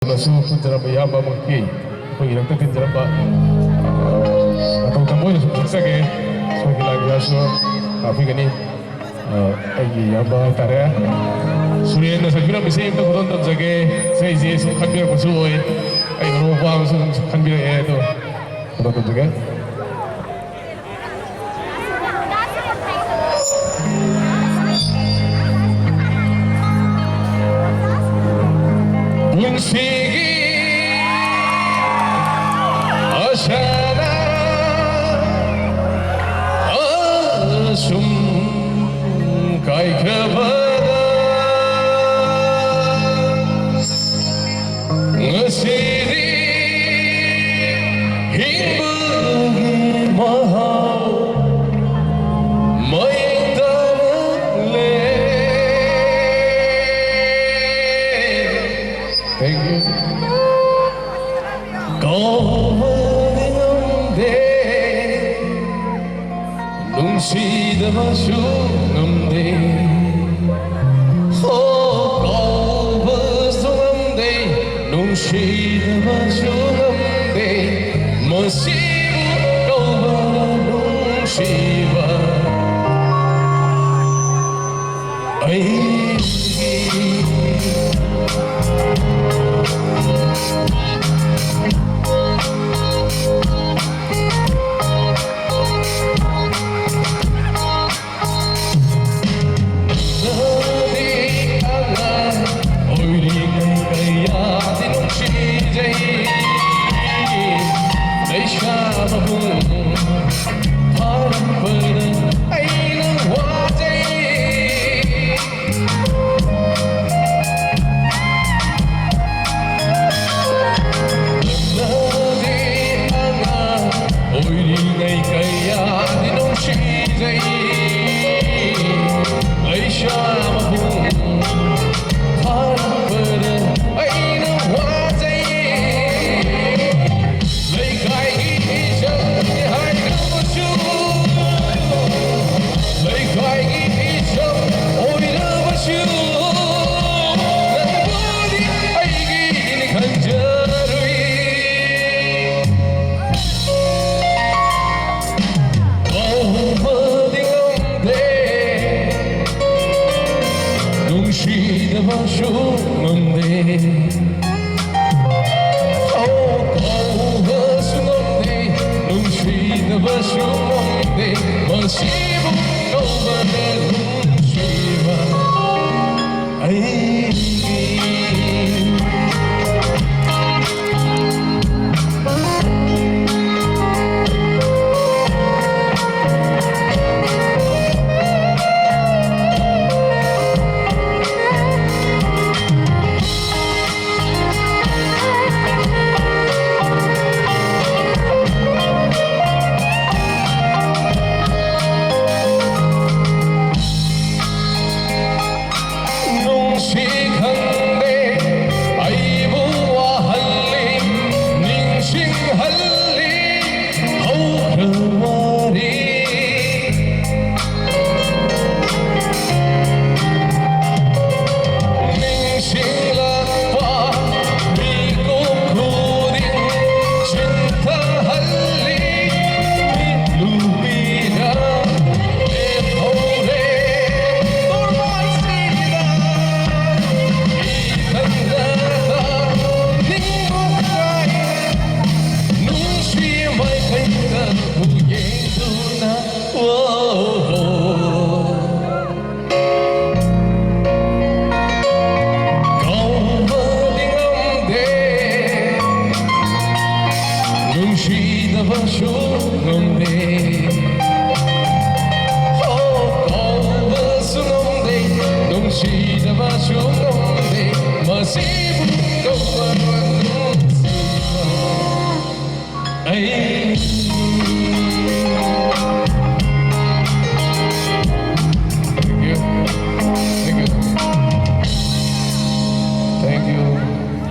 Masu punjaraba yaba mangki pagi nak tinjaraba atau tamu yang sukses ke sebagai lagi aso tapi kini lagi yaba tarya Surya na sabira bisa itu kotor terjaga saya je kambing bersuai ayo rumah masuk kambing itu kotor terjaga Punshigi Ashana Ashum Kaikhrabada Ngasiri Hingga mahal Thank you. Nungshidaba shungamde, oh, kalbastungamde, nungshidaba shungamde, masibu kalbara nungshiba, Hey